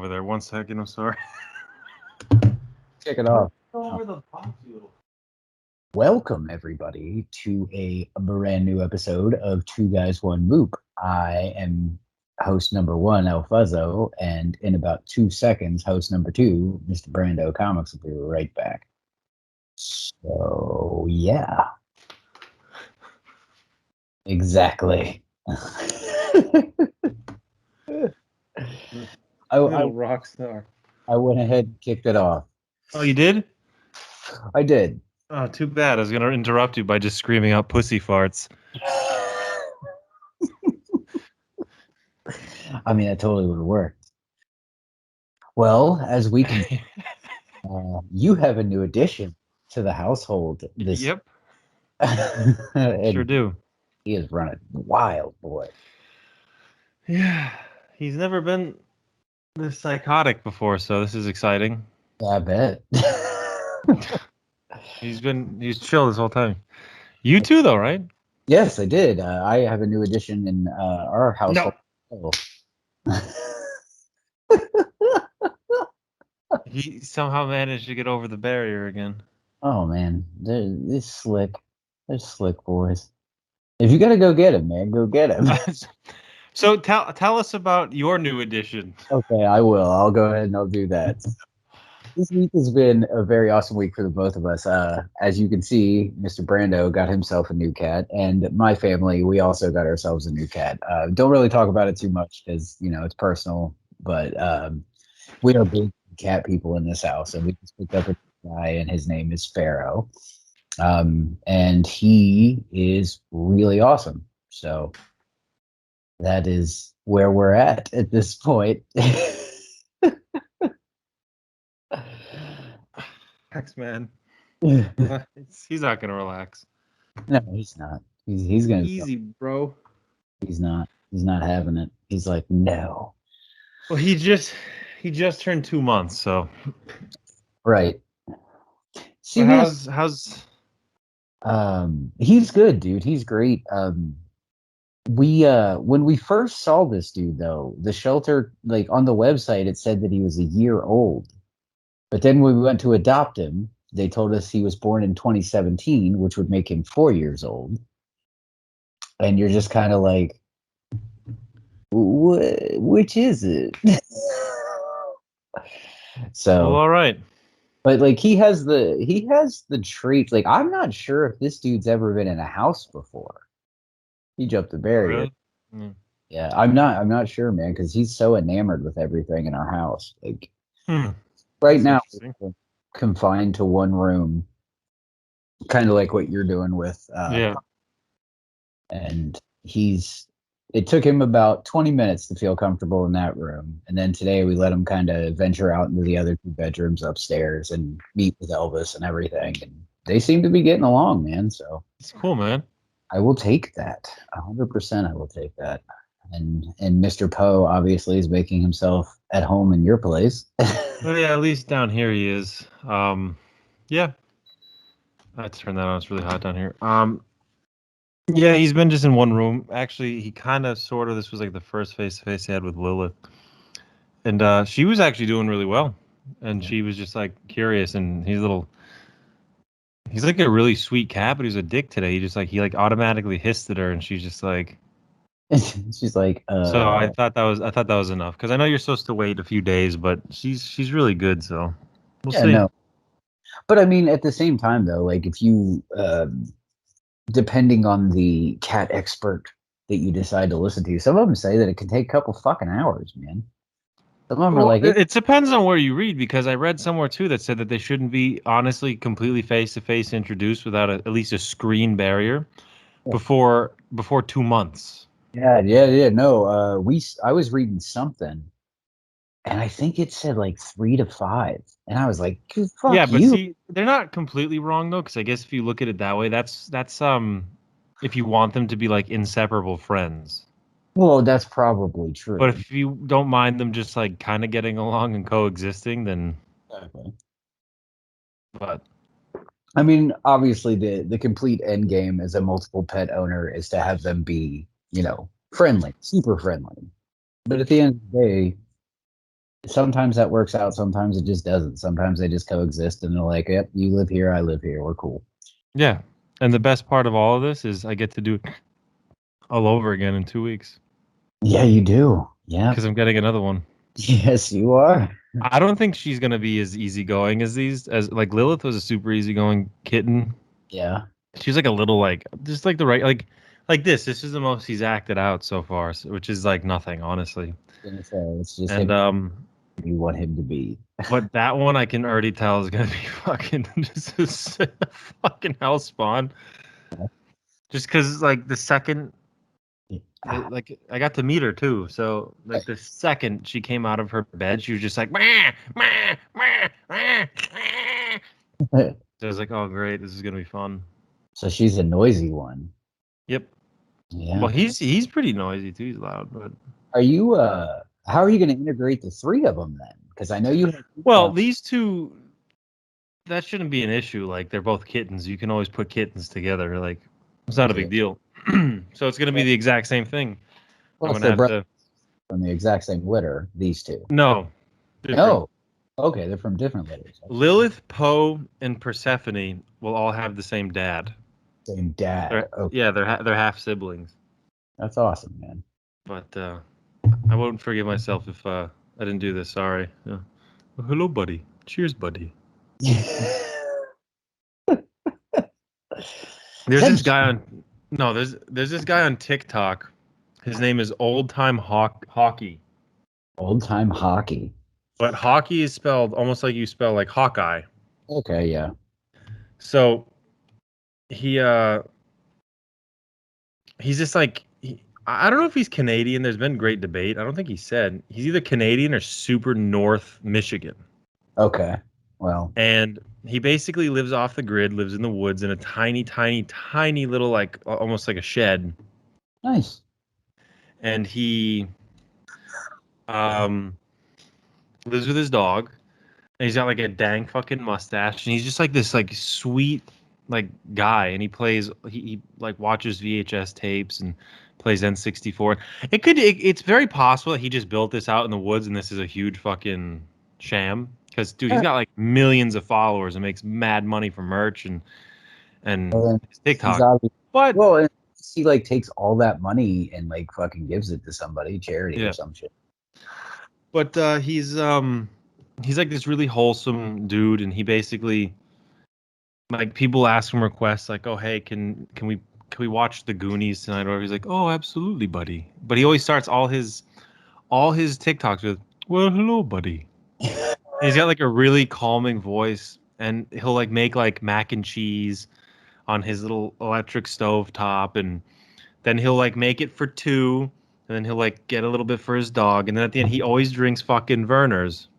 over there. 1 second, I'm sorry. Kick it off. Over the box, Welcome, everybody, to a brand new episode of Two Guys, One Moop. I am host number one, El Fuzzo, and in about 2 seconds, host number two, Mr. Brando Comics, will be right back. So, yeah. Exactly. I rock star. I went ahead and kicked it off. Oh, you did? I did. Oh, too bad. I was going to interrupt you by just screaming out pussy farts. I mean, that totally would have worked. Well, as we can, you have a new addition to the household. Yep, And sure do. he is running wild, boy. Yeah, he's never been this psychotic before, so this is exciting. I bet. He's chill this whole time. You too, though, right? Yes, I did. I have a new addition in our household. No. He somehow managed to get over the barrier again. Oh man, they're slick. They're slick boys. If you gotta go get him, man, go get him. So tell us about your new addition. Okay, I will. I'll go ahead and I'll do that. This week has been a very awesome week for the both of us. As you can see, Mr. Brando got himself a new cat, and my family, we also got ourselves a new cat. Don't really talk about it too much because, it's personal, but we are big cat people in this house, and we just picked up a guy, and his name is Pharaoh. And he is really awesome. So that is where we're at this point. Relax, man. He's not gonna relax. No, he's not. He's gonna easy, bro. He's not having it. He's like, no. Well, he just turned 2 months, so right. See, how's he's good, dude. He's great. We when we first saw this dude, though, the shelter, like on the website, it said that he was a year old. But then when we went to adopt him, they told us he was born in 2017, which would make him 4 years old. And you're just kind of like, which is it? So, well, all right. But like he has the traits. Like, I'm not sure if this dude's ever been in a house before. He jumped the barrier. Really? Mm. Yeah, I'm not sure, man, because he's so enamored with everything in our house. Like right now, we're confined to one room, kind of like what you're doing with. Yeah. And it took him about 20 minutes to feel comfortable in that room. And then today we let him kind of venture out into the other two bedrooms upstairs and meet with Elvis and everything. And they seem to be getting along, man. So it's cool, man. I will take that. 100% I will take that. And Mr. Poe obviously is making himself at home in your place. Well, yeah, at least down here he is. Yeah. I turn that on. It's really hot down here. Yeah, he's been just in one room. Actually, he kind of, sort of, this was like the first face-to-face he had with Lilith. And she was actually doing really well. And she was just like curious, and he's like a really sweet cat, but he's a dick today. He automatically hissed at her, and she's just like, she's like, So I thought that was enough, because I know you're supposed to wait a few days, but she's really good, so we'll see. No. But I mean, at the same time, though, like if you depending on the cat expert that you decide to listen to, some of them say that it can take a couple fucking hours, man. Some of them are like, it depends on where you read, because I read somewhere too that said that they shouldn't be honestly completely face-to-face introduced without at least a screen barrier before 2 months. Yeah. No, I was reading something, and I think it said like 3 to 5, and I was like, fuck yeah, but you. See, they're not completely wrong though, because I guess if you look at it that way, that's if you want them to be like inseparable friends. Well, that's probably true. But if you don't mind them just like kind of getting along and coexisting, then. Okay. But. I mean, obviously, the complete end game as a multiple pet owner is to have them be, friendly, super friendly. But at the end of the day, Sometimes that works out. Sometimes it just doesn't. Sometimes they just coexist and they're like, "Yep, you live here, I live here. We're cool." Yeah. And the best part of all of this is I get to do it all over again in 2 weeks Yeah, you do. Yeah. because I'm getting another one. Yes, you are. I don't think she's gonna be as easygoing as these. As like Lilith was a super easygoing kitten. Yeah. She's like a little like just like the right like this. This is the most he's acted out so far, which is like nothing, honestly. Gonna say it's just And him you want him to be. but that one I can already tell is gonna be fucking just a fucking hell spawn. Just because like the second like I got to meet her too. So like the second she came out of her bed, she was just like, "Meh, meh, meh, meh, meh." So I was like, oh great, this is gonna be fun. So she's a noisy one. Yep. Yeah. Well, he's pretty noisy too. He's loud, but Are you how are you gonna integrate the three of them then? Because I know you have well, these two that shouldn't be an issue. Like they're both kittens. You can always put kittens together. Like it's not a big deal. So it's gonna be the exact same thing. I'm plus gonna they're have brothers to. from the exact same litter, these two. No, different. No. Okay, they're from different litters. Lilith, Poe, and Persephone will all have the same dad. Same dad. Okay. Yeah, they're half siblings. That's awesome, man. But I won't forgive myself if I didn't do this. Sorry. Yeah. Well, hello, buddy. Cheers, buddy. There's this guy on there's this guy on TikTok. His name is Old Time Hockey. Old time hockey. But hockey is spelled almost like you spell like Hawkeye. Okay, yeah. So he he's just like I don't know if he's Canadian. There's been great debate. I don't think he said he's either Canadian or super North Michigan. Okay. Well. And he basically lives off the grid, lives in the woods in a tiny, tiny, tiny little like almost like a shed. Nice. And he um lives with his dog. And he's got like a dang fucking mustache. And he's just like this like sweet like guy. And he plays he like watches VHS tapes and plays N64. It's very possible that he just built this out in the woods and this is a huge fucking sham. Because dude, he's got like millions of followers and makes mad money from merch and his TikTok. But well, he like takes all that money and like fucking gives it to somebody, charity or some shit. But he's like this really wholesome dude, and he basically like people ask him requests like, oh hey, can we watch the Goonies tonight? Or he's like, oh absolutely, buddy. But he always starts all his TikToks with, well hello, buddy. He's got like a really calming voice, and he'll like make like mac and cheese on his little electric stove top, and then he'll like make it for two, and then he'll like get a little bit for his dog, and then at the end he always drinks fucking Verner's.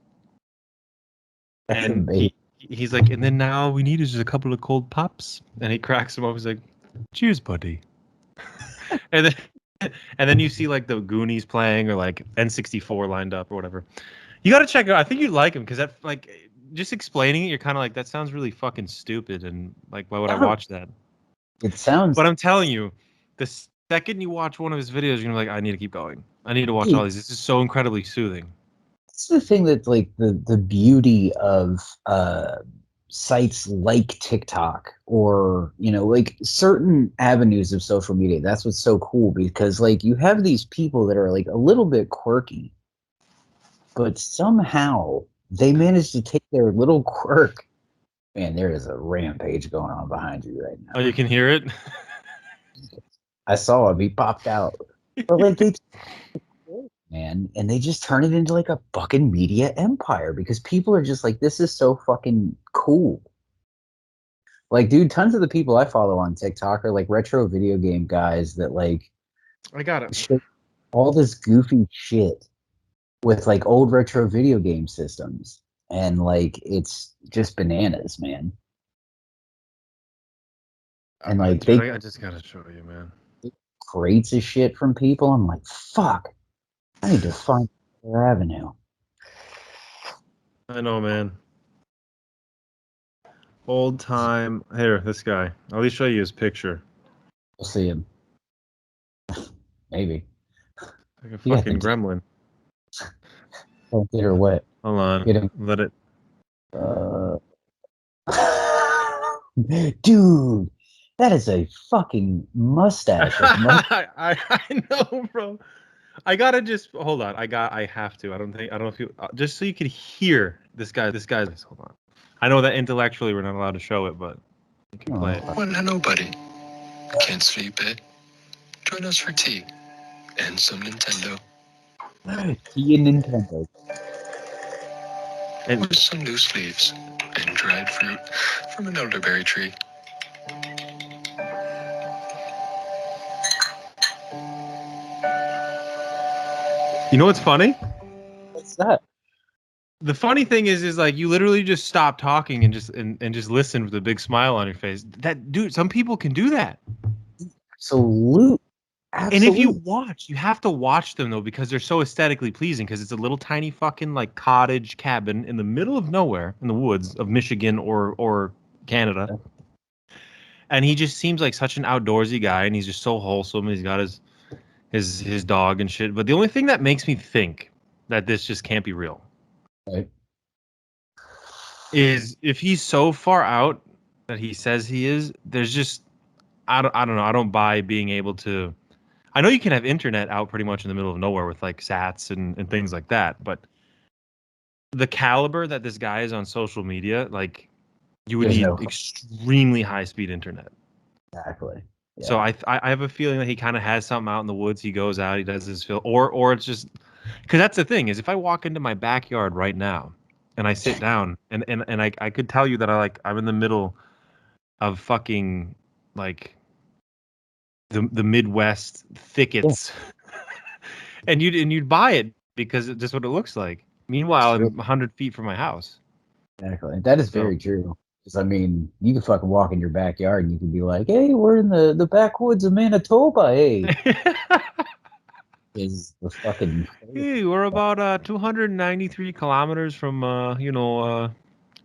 And he's like, and then now we need is just a couple of cold pops, and he cracks him up. He's like, cheers, buddy. and then you see like the Goonies playing or like N64 lined up or whatever. You got to check it out. I think you'd like him because that like just explaining it, you're kind of like that sounds really fucking stupid, and like why would I watch that? It sounds. But I'm telling you, the second you watch one of his videos, you're gonna be like, I need to keep going. I need to watch all these. This is so incredibly soothing. It's the thing that's like the beauty of sites like TikTok or like certain avenues of social media. That's what's so cool because like you have these people that are like a little bit quirky, but somehow they manage to take their little quirk. Man, there is a rampage going on behind you right now. Oh, you can hear it? I saw him. He popped out. But like man, and they just turn it into like a fucking media empire because people are just like, this is so fucking cool. Like, dude, tons of the people I follow on TikTok are like retro video game guys that like I got it. show all this goofy shit with like old retro video game systems. And like it's just bananas, man. And like I just gotta show you, man. Crates of shit from people. I'm like, fuck. I need to find their avenue. I know, man. Old time. Here, this guy. I'll at least show you his picture. We'll see him. Maybe. Like a fucking gremlin. Don't get her wet. Hold on. Get him. Let it. Dude, that is a fucking mustache. I know, bro. I gotta just hold on. I have to. I don't know if you just so you could hear this guy's. Hold on. I know that intellectually we're not allowed to show it, but you can play it. Well, hello, buddy. Can't sleep, eh? Join us for tea and some Nintendo. Tea and Nintendo. And With some loose leaves and dried fruit from an elderberry tree. you know what's funny? What's that? The funny thing is like you literally just stop talking and just listen with a big smile on your face. That dude, some people can do that. Absolute. And if you watch, you have to watch them though because they're so aesthetically pleasing. Because it's a little tiny fucking like cottage cabin in the middle of nowhere in the woods of Michigan or Canada, and he just seems like such an outdoorsy guy, and he's just so wholesome. He's got his dog and shit. But the only thing that makes me think that this just can't be real Right. is if he's so far out that he says he is. There's just I don't know. I don't buy being able to. I know you can have internet out pretty much in the middle of nowhere with like sats and things like that, but the caliber that this guy is on social media, like you would need extremely high speed internet. Exactly. Yeah. So I have a feeling that he kind of has something out in the woods. He goes out, he does his fill, or it's just because that's the thing is if I walk into my backyard right now and I sit down and I could tell you that I'm in the middle of fucking like the Midwest thickets, and you'd buy it because it's just what it looks like. Meanwhile, I'm 100 feet from my house. Exactly. That is very true. Because I mean, you can fucking walk in your backyard and you can be like, "Hey, we're in the backwoods of Manitoba." Hey, is the fucking. Hey, we're about 293 kilometers from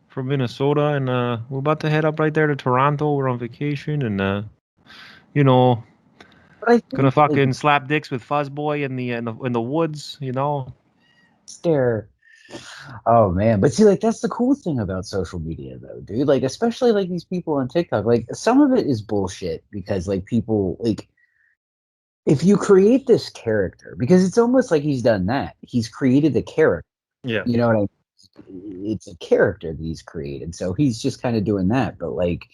from Minnesota, and we're about to head up right there to Toronto. We're on vacation, and gonna fucking slap dicks with Fuzzboy in the woods, Stare. Oh man, but see, like that's the cool thing about social media, though, dude. Like, especially like these people on TikTok. Like, some of it is bullshit because like people like if you create this character, because it's almost like he's done that. He's created the character. Yeah. You know what I mean? It's a character that he's created, so he's just kind of doing that. But like,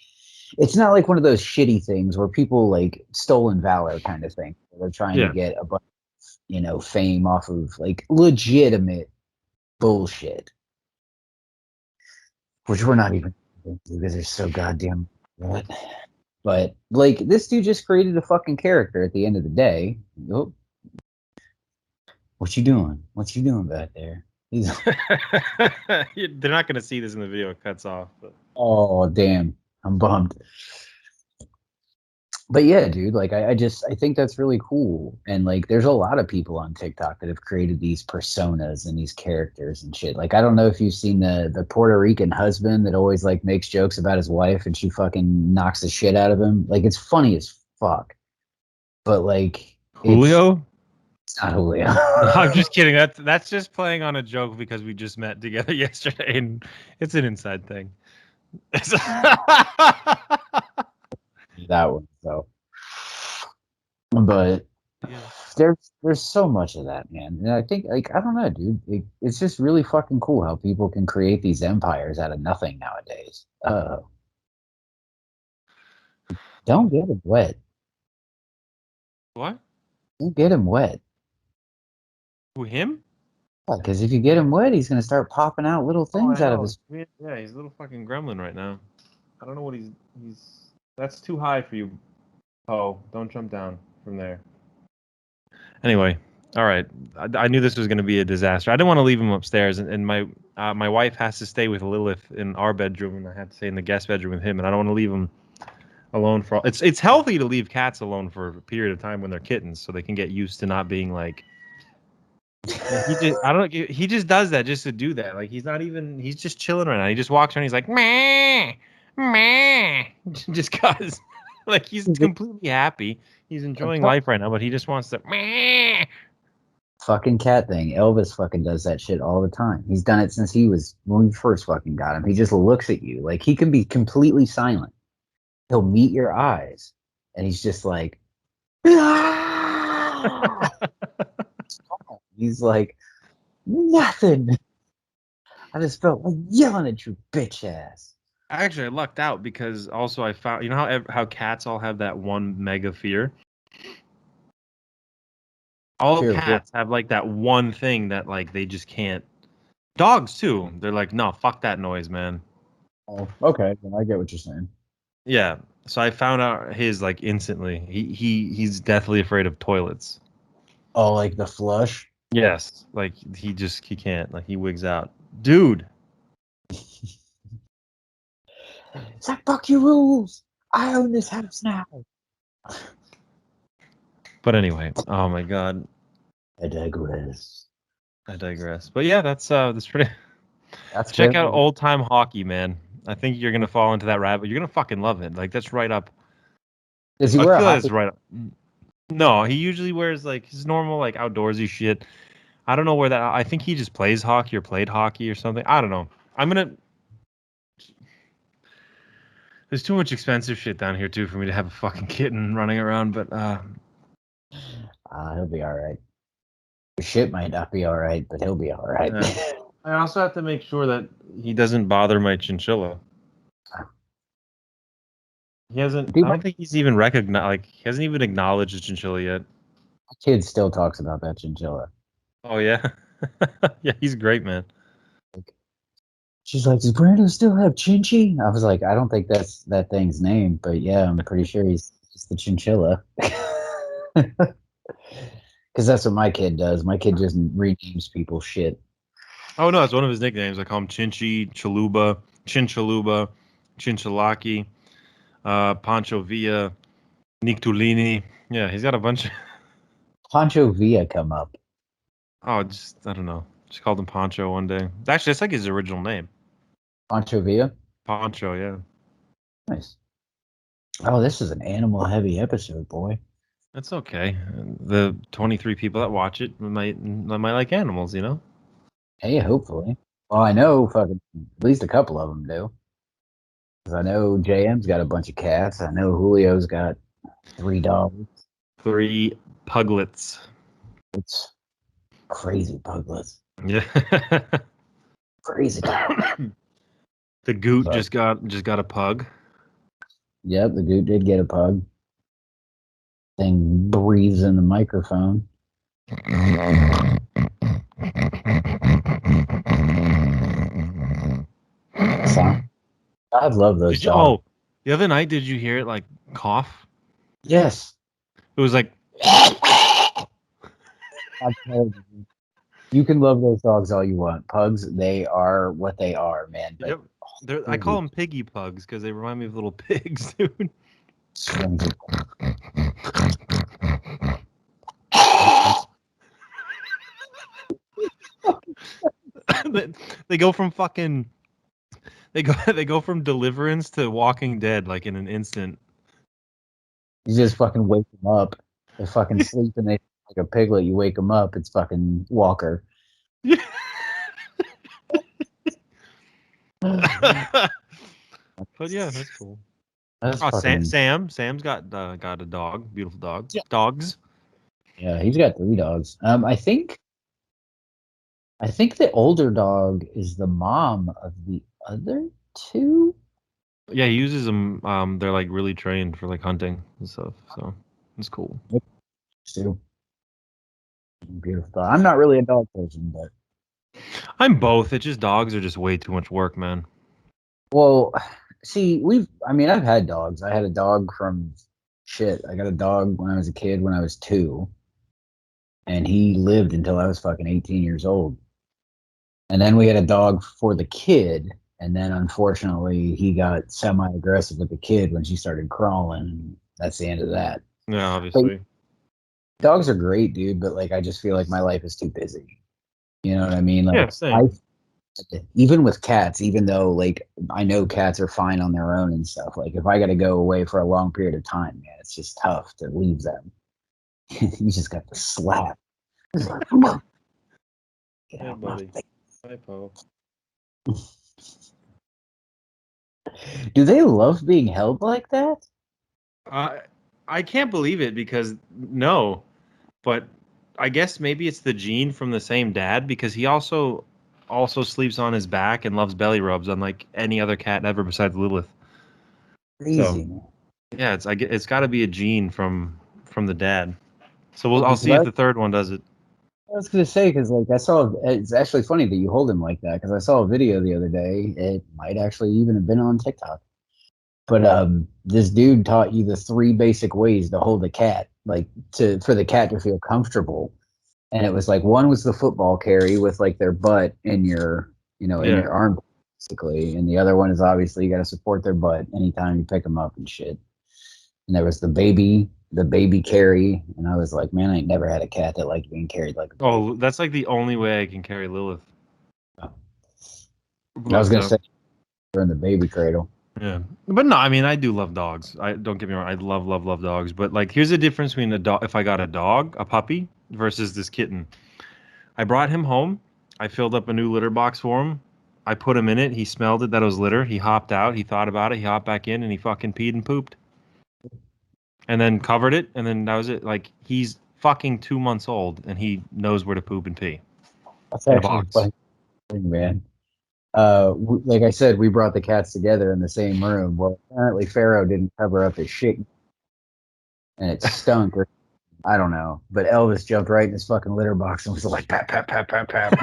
it's not like one of those shitty things where people like stolen valor kind of thing. They're trying to get a bunch of, fame off of like legitimate bullshit, which we're not even because they're so goddamn what. But like, this dude just created a fucking character at the end of the day. Oh, what you doing? What you doing back there? They're not gonna see this in the video. It cuts off. But. Oh damn, I'm bummed. But yeah, dude, like I think that's really cool. And like there's a lot of people on TikTok that have created these personas and these characters and shit. Like I don't know if you've seen the Puerto Rican husband that always like makes jokes about his wife and she fucking knocks the shit out of him. Like it's funny as fuck. But like Julio? It's not Julio. I'm just kidding. That's just playing on a joke because we just met together yesterday and it's an inside thing. That one, so. But there's so much of that, man. And I think, like, I don't know, dude. It's just really fucking cool how people can create these empires out of nothing nowadays. Don't get him wet. What? Don't get him wet. Who, him? Because if you get him wet, he's gonna start popping out little things out of his. Yeah, he's a little fucking gremlin right now. I don't know what he's. That's too high for you. Oh, don't jump down from there. Anyway, all right. I knew this was going to be a disaster. I didn't want to leave him upstairs, and my wife has to stay with Lilith in our bedroom, and I had to stay in the guest bedroom with him, and I don't want to leave him alone for. It's healthy to leave cats alone for a period of time when they're kittens, so they can get used to not being like. He just does that just to do that. Like he's just chilling right now. He just walks around. He's like meh, meh, just cause. Like he's completely happy. He's enjoying life right now, but he just wants to. Meh. fucking cat thing. Elvis fucking does that shit all the time. He's done it since when we first fucking got him. He just looks at you. Like, he can be completely silent. He'll meet your eyes and he's just like, "Ah!" He's like, nothing. I just felt like yelling at you, bitch ass. Actually, I lucked out because also I found, you know how cats all have that one mega fear? All Fear of what? cats have like that one thing that like they just can't. Dogs too. They're like, no, fuck that noise, man. Oh, okay. Then I get what you're saying. Yeah. So I found out his like instantly. He's deathly afraid of toilets. Oh, like the flush? Yes. Like he can't. Like he wigs out. Dude. It's like, fuck your rules. I own this house now. But anyway, oh my god. I digress. But yeah, that's pretty. That's Check good. out old time hockey, man. I think you're gonna fall into that rabbit. You're gonna fucking love it. Like that's right up. Does he I wear a feel like it's hockey? right up. No, he usually wears like his normal like outdoorsy shit. I don't know where that. I think he just plays hockey or played hockey or something. I don't know. I'm gonna. There's too much expensive shit down here too for me to have a fucking kitten running around. But He'll be all right. The shit might not be all right, but he'll be all right. I also have to make sure that he doesn't bother my chinchilla. He hasn't. I don't think he's even recognized. Like he hasn't even acknowledged the chinchilla yet. My kid still talks about that chinchilla. Oh yeah, yeah. He's great, man. She's like, does Brandon still have Chinchy? I was like, I don't think that's that thing's name, but yeah, I'm pretty sure he's the chinchilla. Because that's what my kid does. My kid just renames people shit. Oh no, it's one of his nicknames. I call him Chinchy, Chaluba, Chinchaluba, Chinchilaki, Pancho Villa, Nictulini. Yeah, he's got a bunch of. Pancho Villa come up. Oh, just I don't know. Just called him Pancho one day. Actually, it's like his original name. Pancho Villa? Pancho, yeah. Nice. Oh, this is an animal-heavy episode, boy. That's okay. The 23 people that watch it might like animals, you know? Hey, hopefully. Well, I know fucking at least a couple of them do. Because I know JM's got a bunch of cats. I know Julio's got 3 dogs. 3 puglets. It's crazy puglets. Yeah. Crazy dog. The Goot just got a pug. Yep, the Goot did get a pug. Thing breathes in the microphone. I love those dogs. The other night, did you hear it like cough? Yes. It was like. You can love those dogs all you want. Pugs, they are what they are, man. But yep. I call them piggy pugs because they remind me of little pigs, dude. They go from fucking. They go from Deliverance to Walking Dead like in an instant. You just fucking wake them up. They're fucking sleeping. They like a piglet. You wake them up. It's fucking Walker. But yeah, that's cool. Sam's got a dog, beautiful dog. Yeah. Dogs. Yeah, he's got 3 dogs. I think the older dog is the mom of the other 2. Yeah, he uses them. They're like really trained for like hunting and stuff. So it's cool. Too. Beautiful. I'm not really a dog person, but I'm both. It's just dogs are just way too much work, man. Well, see, I've had dogs. I had a dog from I got a dog when I was a kid when I was 2. And he lived until I was fucking 18 years old. And then we had a dog for the kid. And then unfortunately, he got semi-aggressive with the kid when she started crawling. And that's the end of that. Yeah, obviously. But dogs are great, dude. But like, I just feel like my life is too busy. You know what I mean? Like, yeah, same. Even with cats, even though like I know cats are fine on their own and stuff. Like if I got to go away for a long period of time, man, it's just tough to leave them. You just got to slap. Get Hey, out my buddy. face. Hi, Poe. Do they love being held like that? I can't believe it because no, but I guess maybe it's the gene from the same dad because he also sleeps on his back and loves belly rubs unlike any other cat ever besides Lilith. Crazy. Yeah, it's got to be a gene from the dad. So I'll Because see if the third one does it. I was gonna say because like I saw it's actually funny that you hold him like that because I saw a video the other day. It might actually even have been on TikTok. But this dude taught you the 3 basic ways to hold a cat, like for the cat to feel comfortable. And it was like one was the football carry with like their butt in your, in Yeah. your arm, basically, and the other one is obviously you got to support their butt anytime you pick them up and shit. And there was the baby carry, and I was like, man, I ain't never had a cat that liked being carried like a baby. Oh, that's like the only way I can carry Lilith. I was But, gonna say we're in the baby cradle. yeah, but no, I mean I do love dogs. I don't get me wrong, I love dogs. But like, here's the difference between a dog. If I got a dog, a puppy, versus this kitten. I brought him home. I filled up a new litter box for him. I put him in it. He smelled it that it was litter. He hopped out. He thought about it. He hopped back in and he fucking peed and pooped. And then covered it. And then that was it. Like he's fucking 2 months old and he knows where to poop and pee That's in a actually a box. funny thing, man. Like I said, we brought the cats together in the same room. Well, apparently Pharaoh didn't cover up his shit, and it stunk. Or I don't know, but Elvis jumped right in his fucking litter box and was like, "Pap, pap, pap, pap, pap."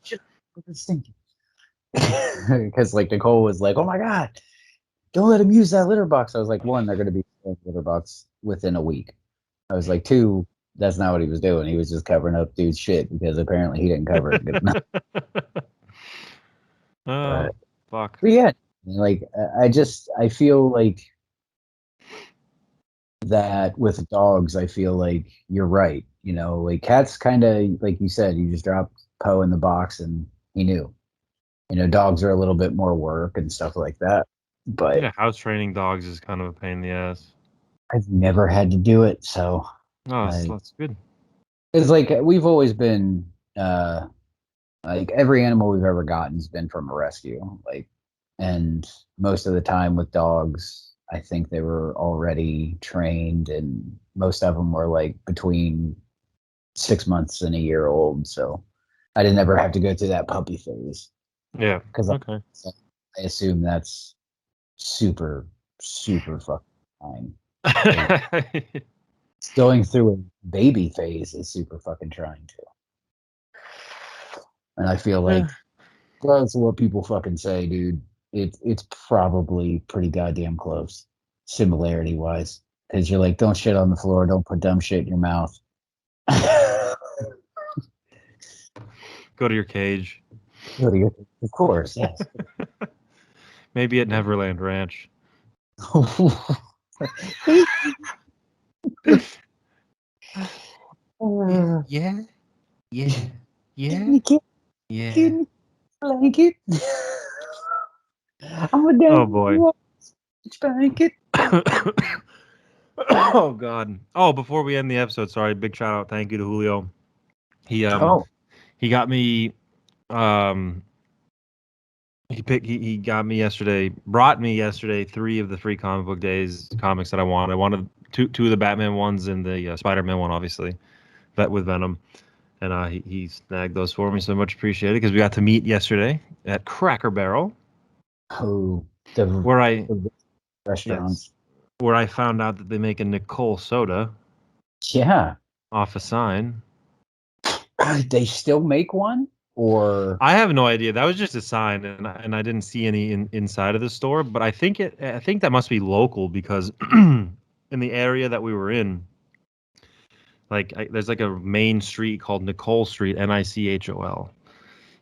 Shit, it's stinking. Because like Nicole was like, "Oh my god, don't let him use that litter box." I was like, "1, they're going to be in the litter box within a week." I was like, 2, that's not what he was doing. He was just covering up dude's shit because apparently he didn't cover it good enough. Oh, fuck. But yeah, like I feel like that with dogs, I feel like you're right. You know, like cats kind of like you said, you just drop Poe in the box and he knew. You know, dogs are a little bit more work and stuff like that. But Yeah, house training dogs is kind of a pain in the ass. I've never had to do it, so Oh, I that's good. it's like we've always been like every animal we've ever gotten has been from a rescue. Like and most of the time with dogs, I think they were already trained and most of them were like between 6 months and a year old. So I didn't ever have to go through that puppy phase Yeah. because Okay. I assume that's super, super fucking trying. Like, going through a baby phase is super fucking trying too. And I feel like that's what people fucking say, dude. It's probably pretty goddamn close, similarity wise. Because you're like, don't shit on the floor, don't put dumb shit in your mouth. Go to your cage. Of course, yes. Maybe at Neverland Ranch. Yeah. Yeah. Yeah. Yeah. Blanket. I'm a damn Oh boy. blanket. Oh god. Oh, before we end the episode, sorry, big shout out, thank you to Julio. He Oh, he got me um he got me yesterday, brought me yesterday 3 of the free comic book days comics that I wanted. I wanted two of the Batman ones and the Spider-Man one, obviously, that with Venom. And he snagged those for me, so much appreciated because we got to meet yesterday at Cracker Barrel, oh, where I the restaurants. where I found out that they make a Nicole soda Yeah. off a sign. They still make one? Or I have no idea. That was just a sign, and I didn't see any inside of the store. But I think that must be local because in the area that we were in, like there's like a main street called Nicole Street, Nichol.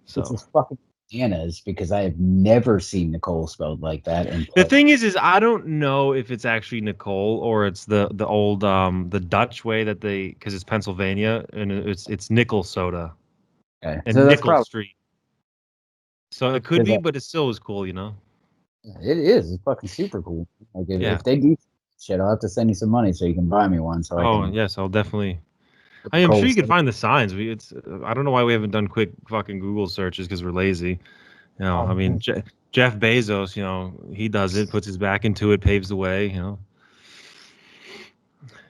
it's So just fucking bananas because I have never seen Nicole spelled like that. And the thing is I don't know if it's actually Nicole or it's the old the Dutch way that they, because it's Pennsylvania and it's nickel soda okay. So and that's Nickel probably Street. So it could because be, but it still was cool, you know. it is. It's fucking super cool. Like Yeah. if they do shit, I'll have to send you some money so you can buy me one so I Oh can. yes, I'll definitely. I am sure you can Cold find the signs. It's I don't know why we haven't done quick fucking Google searches because we're lazy. You know, I mean, Jeff Bezos, you know, he does it, puts his back into it, paves the way. You know,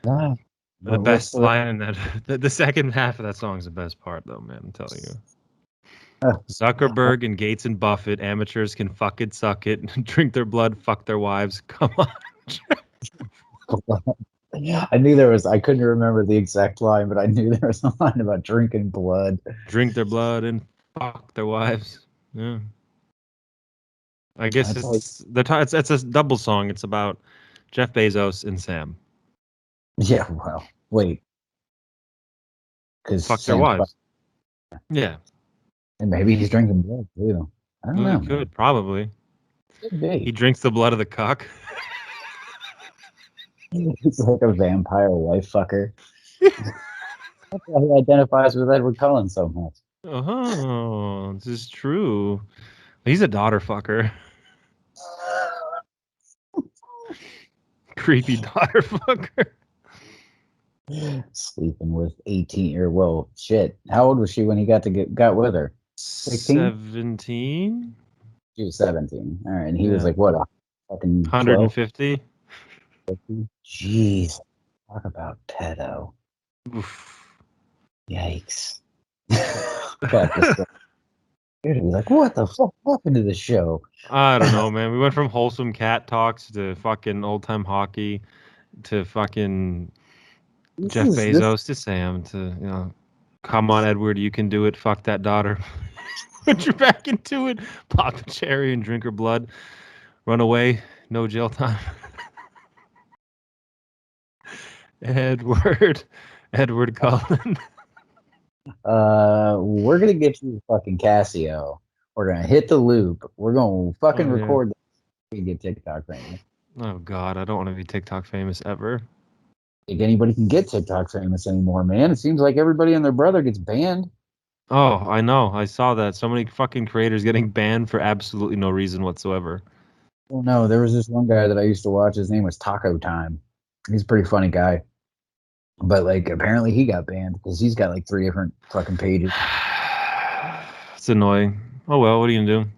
Ah, the what's best line in that, the second half of that song is the best part, though, man. I'm telling you. Zuckerberg and Gates and Buffett, amateurs can fuck it, suck it, drink their blood, fuck their wives. Come on. I knew there was. I couldn't remember the exact line, but I knew there was a line about drinking blood. Drink their blood and fuck their wives. Yeah. I guess That's like, it's a double song. It's about Jeff Bezos and Sam. yeah. Well, wait, because Fuck their wives. Yeah. and maybe he's drinking blood too. I don't Well, know. he could probably. Could be. He drinks the blood of the cock. He's like a vampire wife fucker. That's why he identifies with Edward Cullen so much. Oh, this is true. He's a daughter fucker. Creepy daughter fucker. Sleeping with 18 or well, shit. How old was she when he got with her? 16? 17? She was 17. All right, and he was Yeah. like what, a fucking 12? 150? Jeez, talk about pedo. Oof. Yikes. Fuck this guy. Dude, he's like, what the fuck happened to the show? I don't know, man. We went from wholesome cat talks to fucking old time hockey to fucking Jeff Bezos to Sam to, you know, come on, Edward, you can do it. Fuck that daughter. Put your back into it. Pop the cherry and drink her blood. Run away. No jail time. Edward Cullen. We're gonna get you fucking Casio. We're gonna hit the loop. We're gonna fucking record this. We can get TikTok famous. Oh God, I don't want to be TikTok famous ever. Think anybody can get TikTok famous anymore, man. It seems like everybody and their brother gets banned. Oh, I know. I saw that. So many fucking creators getting banned for absolutely no reason whatsoever. Oh no, there was this one guy that I used to watch. His name was Taco Time. He's a pretty funny guy. But like apparently he got banned because he's got like 3 different fucking pages. It's annoying. Oh well, what are you gonna do?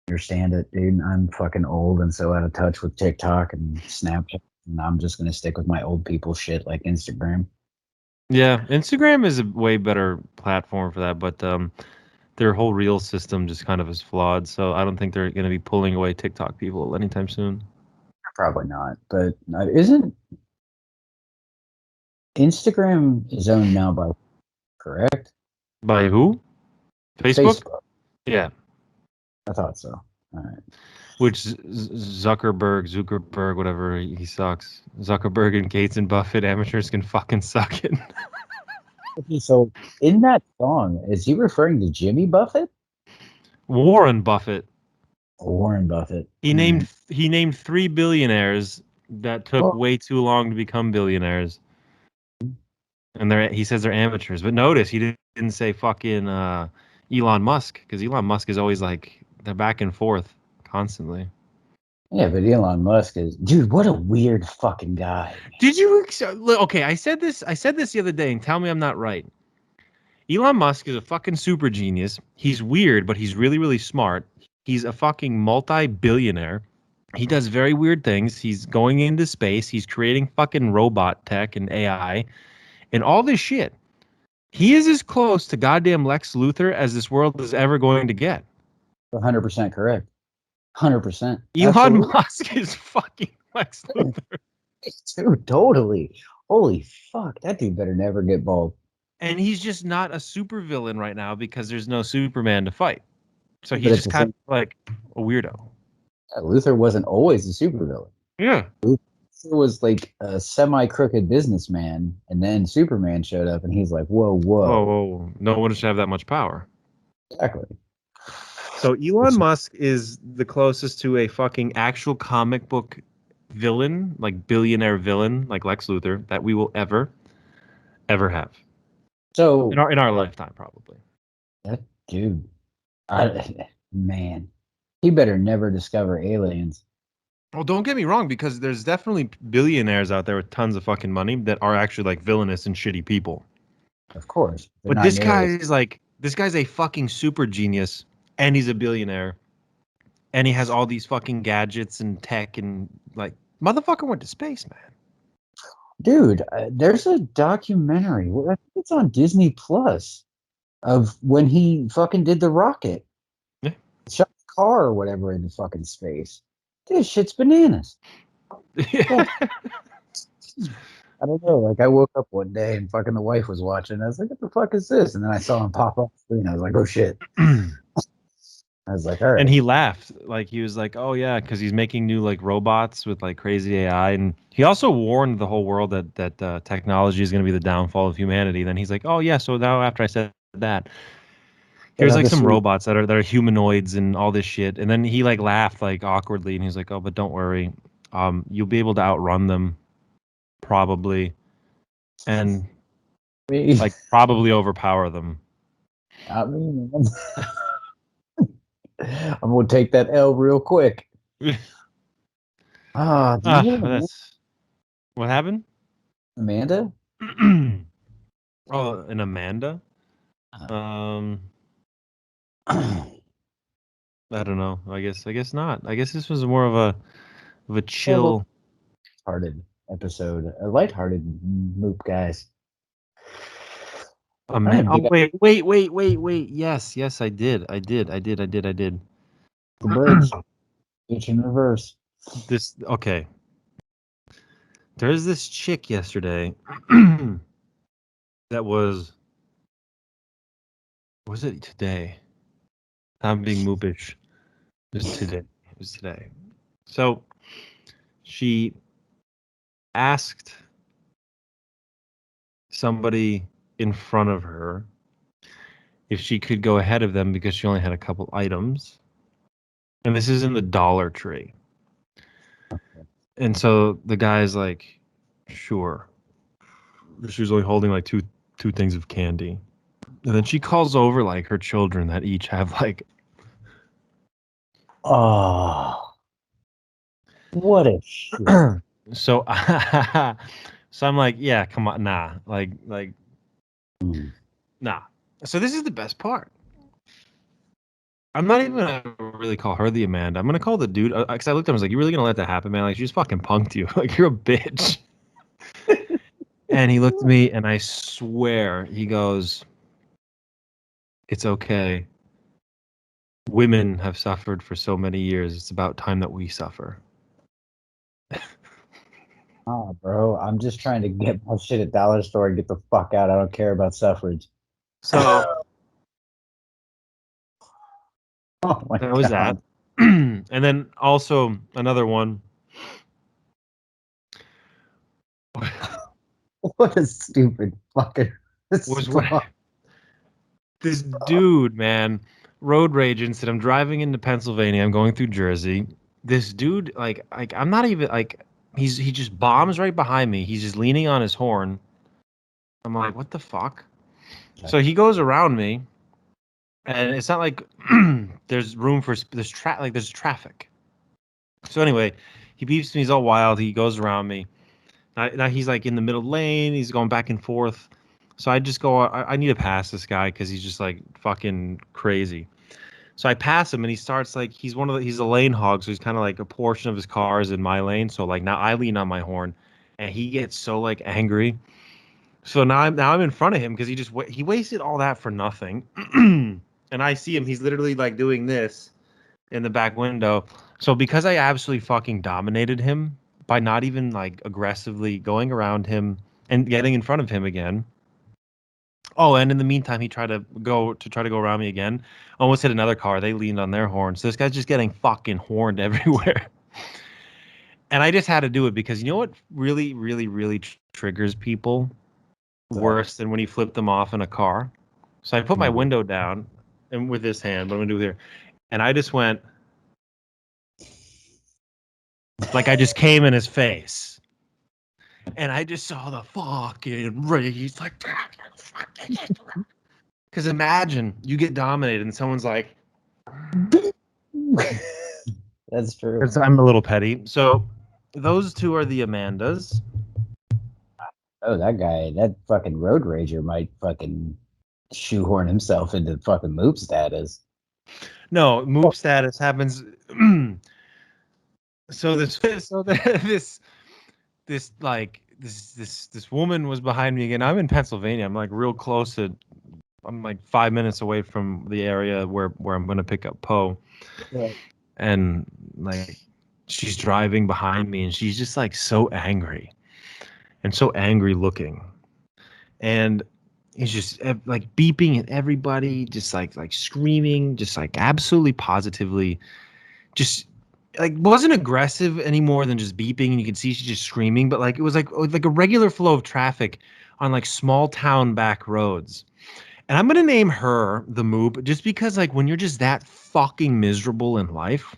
Understand it, dude. I'm fucking old and so out of touch with TikTok and Snapchat. And I'm just gonna stick with my old people shit like Instagram. Yeah, Instagram is a way better platform for that, but their whole reel system just kind of is flawed. So I don't think they're going to be pulling away TikTok people anytime soon. Probably not. But isn't Instagram is owned now by, correct? By who? Facebook? Yeah. I thought so. All right. Which Zuckerberg, whatever, he sucks. Zuckerberg and Gates and Buffett, amateurs can fucking suck it. Okay, so in that song, is he referring to Jimmy Buffett? Warren Buffett. Warren Buffett. He named 3 billionaires that took way too long to become billionaires. And he says they're amateurs. But notice he didn't say fucking Elon Musk, because Elon Musk is always like they're back and forth constantly. Yeah, but Elon Musk is, dude, what a weird fucking guy. Did you okay, I said this the other day, and tell me I'm not right. Elon Musk is a fucking super genius. He's weird, but he's really, really smart. He's a fucking multi-billionaire. He does very weird things. He's going into space. He's creating fucking robot tech and AI and all this shit. He is as close to goddamn Lex Luthor as this world is ever going to get. 100% correct. 100%. Elon Musk is fucking Lex Luthor. Dude, totally. Holy fuck. That dude better never get bald. And he's just not a supervillain right now because there's no Superman to fight. So he's just kind of like a weirdo. Luthor wasn't always a supervillain. Yeah. Luthor was like a semi-crooked businessman, and then Superman showed up, and he's like, whoa. Whoa. No one should have that much power. Exactly. So Elon Musk is the closest to a fucking actual comic book villain, like billionaire villain, like Lex Luthor, that we will ever have. So in our lifetime, probably. That dude, man, he better never discover aliens. Well, don't get me wrong, because there's definitely billionaires out there with tons of fucking money that are actually like villainous and shitty people. Of course. But this guy's a fucking super genius, and he's a billionaire, and he has all these fucking gadgets and tech, and like motherfucker went to space, man. Dude, there's a documentary. I think it's on Disney Plus of when he fucking did the rocket. Yeah. Shot the car or whatever into fucking space. Dude, shit's bananas. Yeah. I don't know. Like I woke up one day and fucking the wife was watching. I was like, "What the fuck is this?" And then I saw him pop up the screen. I was like, "Oh shit!" I was like, "All right." And he laughed, like he was like, "Oh yeah," because he's making new like robots with like crazy AI, and he also warned the whole world that technology is going to be the downfall of humanity. Then he's like, "Oh yeah," so now after I said that, here's like some robots that are humanoids and all this shit, and then he like laughed like awkwardly, and he's like, "Oh, but don't worry, you'll be able to outrun them, probably, and like probably overpower them." I mean, I'm gonna take that L real quick. That's what happened. Amanda? Oh, and Amanda. I don't know. I guess not. I guess this was more of a chill, hearted episode. A lighthearted moop, guys. Oh wait. Yes, I did. The bridge. Each in reverse. This okay. There's this chick yesterday that was it today? I'm being moopish. It was today. So she asked somebody in front of her if she could go ahead of them because she only had a couple items. And this is in the Dollar Tree. And so the guy's like, sure. She was only holding like two things of candy. And then she calls over like her children that each have like, oh, what a shit. So I'm like, yeah, come on, nah, nah. So this is the best part. I'm not even gonna really call her the Amanda. I'm gonna call the dude because I looked at him. I was like, "You really gonna let that happen, man? Like, she just fucking punked you. Like, you're a bitch." And he looked at me, and I swear, he goes, "It's okay. Women have suffered for so many years. It's about time that we suffer." Oh, bro, I'm just trying to get my shit at Dollar Store and get the fuck out. I don't care about suffrage. So oh my that was God. that. And then also another one. What a stupid fucking Was what this dude, man, road rage incident. I'm driving into Pennsylvania. I'm going through Jersey. This dude, like I'm not even like he just bombs right behind me. He's just leaning on his horn. I'm like, what the fuck? So he goes around me, and it's not like there's room for there's traffic. So anyway, he beeps me. He's all wild. He goes around me. Now he's like in the middle lane. He's going back and forth. So I just go, I need to pass this guy because he's just like fucking crazy. So I pass him and he starts like, he's a lane hog. So he's kind of like a portion of his car is in my lane. So like now I lean on my horn and he gets so like angry. So now I'm in front of him because he wasted all that for nothing. And I see him, he's literally like doing this in the back window. So because I absolutely fucking dominated him by not even like aggressively going around him and getting in front of him again. Oh, and in the meantime, he tried to go around me again. Almost hit another car. They leaned on their horn. So this guy's just getting fucking horned everywhere. And I just had to do it because you know what really, really, really triggers people worse than when you flip them off in a car? So I put my window down and with this hand, what I'm going to do here. And I just went, like I just came in his face. And I just saw the fucking rage, like, because imagine you get dominated and someone's like, that's true. I'm a little petty. So those two are the Amandas. Oh, that fucking road rager might fucking shoehorn himself into fucking moop status. No, move status happens. So this, this woman was behind me again. I'm in Pennsylvania. I'm like real close to. I'm like 5 minutes away from the area where I'm gonna pick up Poe. Right. And like she's driving behind me, and she's just like so angry, and so angry looking, and he's just like beeping at everybody, just like screaming, just like absolutely positively, just like wasn't aggressive any more than just beeping, and you could see she's just screaming, but like it was like a regular flow of traffic on like small town back roads. And I'm gonna name her the Moop just because like when you're just that fucking miserable in life,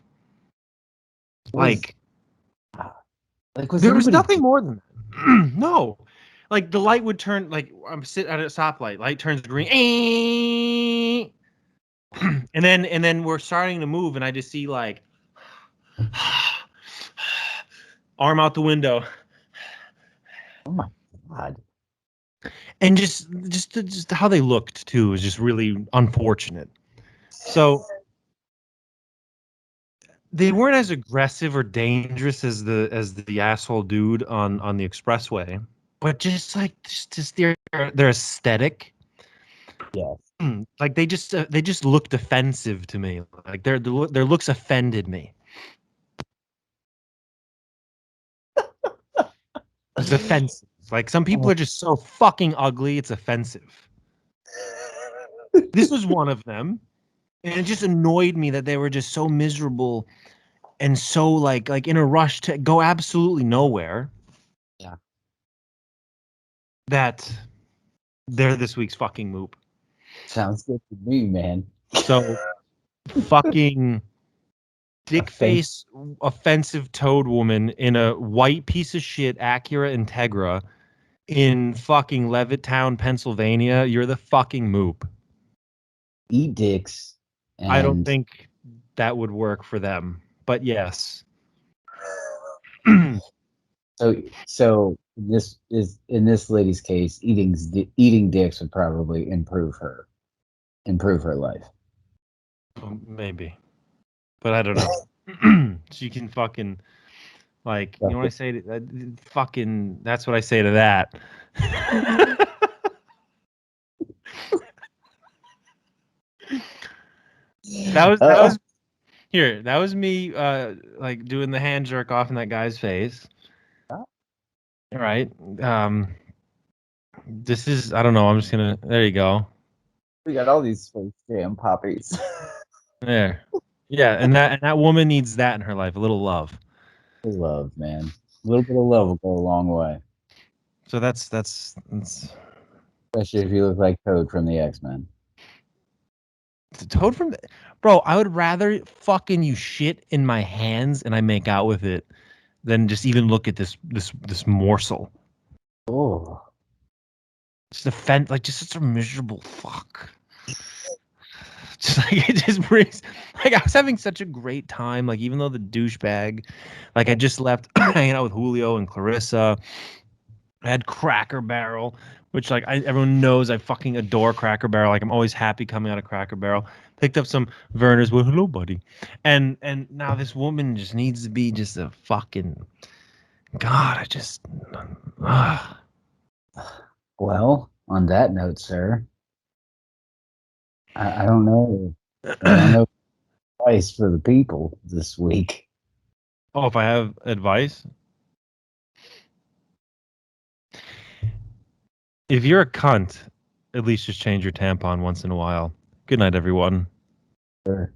like Was there was anybody nothing more than that. No. Like the light would turn, like I'm sitting at a stoplight, light turns green. and then we're starting to move, and I just see like arm out the window. Oh my god. And just how they looked too is just really unfortunate. So they weren't as aggressive or dangerous as the asshole dude on the expressway, but just their aesthetic. Yes. Like they just looked offensive to me. Like their looks offended me. It's offensive. Like some people are just so fucking ugly, it's offensive. This was one of them, and it just annoyed me that they were just so miserable and so like in a rush to go absolutely nowhere. Yeah. That they're this week's fucking Moop. Sounds good to me, man. So fucking dick face offensive toad woman in a white piece of shit Acura Integra in fucking Levittown, Pennsylvania. You're the fucking Moop. Eat dicks. And I don't think that would work for them, but yes. so this is in this lady's case, eating dicks would probably improve her life. Maybe, but I don't know. She can fucking like, you know what I say to fucking, that's what I say to that. That was here. That was me like doing the hand jerk off in that guy's face. All right. This is, I don't know, I'm just gonna, there you go. We got all these fake damn poppies. There. Yeah, and that woman needs that in her life, a little love. Love, man. A little bit of love will go a long way. So that's Especially if you look like Toad from the X-Men. Toad from the, bro, I would rather fucking you shit in my hands and I make out with it than just even look at this morsel. Oh. Just just such a miserable fuck. Just like it just brings, like I was having such a great time. Like even though the douchebag, like I just left hanging out with Julio and Clarissa. I had Cracker Barrel, which like everyone knows I fucking adore Cracker Barrel. Like I'm always happy coming out of Cracker Barrel. Picked up some Verner's. Well, hello, buddy. And now this woman just needs to be just a fucking God. I just. Well, on that note, sir, I don't know. I don't know advice for the people this week. Oh, if I have advice, if you're a cunt, at least just change your tampon once in a while. Good night, everyone. Sure.